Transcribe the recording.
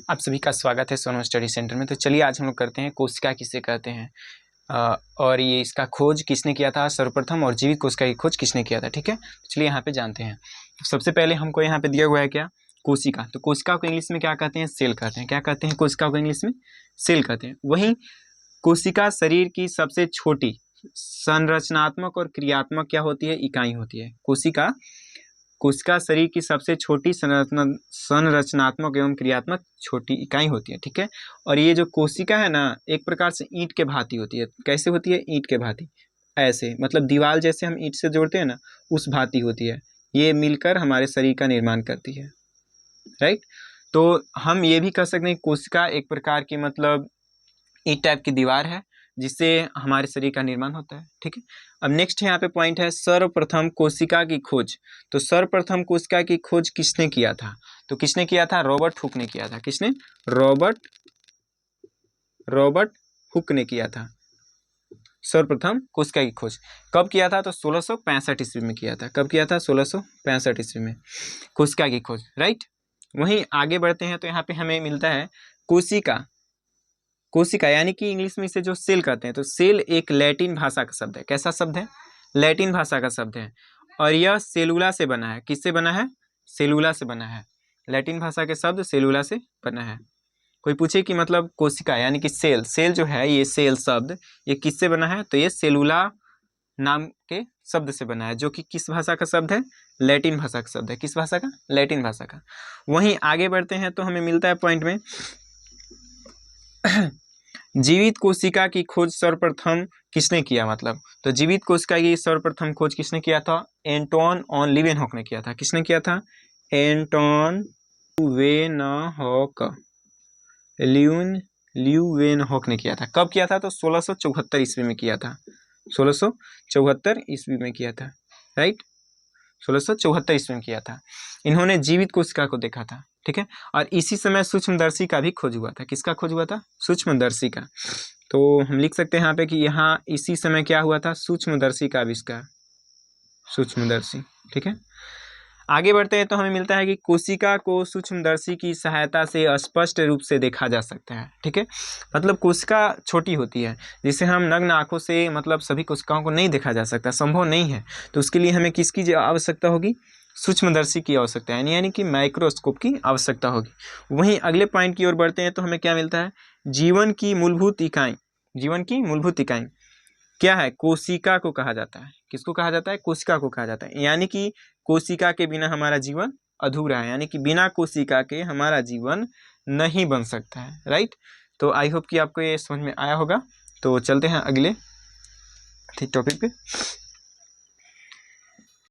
आप सभी का स्वागत है सोनू स्टडी सेंटर में। तो चलिए आज हम लोग करते हैं कोशिका किसे कहते हैं और ये इसका खोज किसने किया था सर्वप्रथम, और जीवित कोशिका की खोज किसने किया था। ठीक है, तो चलिए यहाँ पे जानते हैं। तो सबसे पहले हमको यहाँ पे दिया हुआ है क्या, कोशिका। तो कोशिका को इंग्लिश में क्या कहते हैं, सेल कहते हैं। क्या कहते हैं कोशिका को इंग्लिश में, सेल कहते हैं। वहीं कोशिका शरीर की सबसे छोटी संरचनात्मक और क्रियात्मक क्या होती है, इकाई होती है। कोशिका शरीर की सबसे छोटी संरचनात्मक एवं क्रियात्मक छोटी इकाई होती है। ठीक है, और ये जो कोशिका है ना, एक प्रकार से ईंट के भांति होती है। कैसे होती है, ईंट के भांति, ऐसे मतलब दीवार जैसे हम ईंट से जोड़ते हैं ना, उस भांति होती है। ये मिलकर हमारे शरीर का निर्माण करती है। राइट, तो हम ये भी कह सकते हैं कोशिका एक प्रकार की मतलब ईंट टाइप की दीवार है जिससे हमारे शरीर का निर्माण होता है। ठीक है, अब नेक्स्ट यहाँ पे पॉइंट है सर्वप्रथम कोशिका की खोज। तो सर्वप्रथम कोशिका की खोज किसने किया था, तो किसने किया था, रॉबर्ट हुक ने किया था। किसने, रॉबर्ट हुक ने किया था सर्वप्रथम कोशिका की खोज। कब किया था, तो 1665 ईस्वी में किया था। कब किया था, 1665 ईस्वी में कोशिका की खोज। राइट, वहीं आगे बढ़ते हैं तो यहाँ पे हमें मिलता है कोशिका यानी कि इंग्लिश में इसे जो सेल कहते हैं। तो सेल एक लैटिन भाषा का शब्द है। कैसा शब्द है, लैटिन भाषा का शब्द है, और यह सेलुला से बना है। किससे बना है, सेलुला से बना है। लैटिन भाषा के शब्द सेलुला से बना है। कोई पूछे कि मतलब कोशिका यानी कि सेल जो है, ये सेल शब्द ये किससे बना है, तो ये सेलुला नाम के शब्द से बना है, जो कि किस भाषा का शब्द है, लैटिन भाषा का शब्द है। किस भाषा का, लैटिन भाषा का। वहीं आगे बढ़ते हैं तो हमें मिलता है पॉइंट में जीवित कोशिका की खोज सर्वप्रथम किसने किया, मतलब तो जीवित कोशिका की सर्वप्रथम खोज किसने किया था, एंटोन ऑन लीवेनहॉक ने किया था। किसने किया था, एंटोन ल्यूवेनहॉक ने किया था। कब किया था, तो 1674 ईस्वी में किया था। 1674 ईस्वी में किया था। राइट, 1674 ईस्वी में किया था। इन्होंने जीवित कोशिका को देखा था। ठीक है, और इसी समय सूक्ष्मदर्शी का भी खोज हुआ था। किसका खोज हुआ था, सूक्ष्मदर्शी का। तो हम लिख सकते हैं यहाँ पे कि यहाँ इसी समय क्या हुआ था, सूक्ष्मदर्शी का आविष्कार, सूक्ष्मदर्शी। ठीक है, आगे बढ़ते हैं तो हमें मिलता है कि कोशिका को सूक्ष्मदर्शी की सहायता से स्पष्ट रूप से देखा जा सकता है। ठीक है, मतलब कोशिका छोटी होती है जिसे हम नग्न आंखों से मतलब सभी कोशिकाओं को नहीं देखा जा सकता, संभव नहीं है। तो उसके लिए हमें किसकी आवश्यकता होगी, सूक्ष्मदर्शी की आवश्यकता है, यानी कि माइक्रोस्कोप की आवश्यकता होगी। वहीं अगले पॉइंट की ओर बढ़ते हैं तो हमें क्या मिलता है, जीवन की मूलभूत इकाई क्या है, कोशिका को कहा जाता है। किसको कहा जाता है, कोशिका को कहा जाता है। यानी कि कोशिका के बिना हमारा जीवन अधूरा है, यानी कि बिना कोशिका के हमारा जीवन नहीं बन सकता है। राइट, तो आई होप कि आपको ये समझ में आया होगा। तो चलते हैं अगले टॉपिक पे।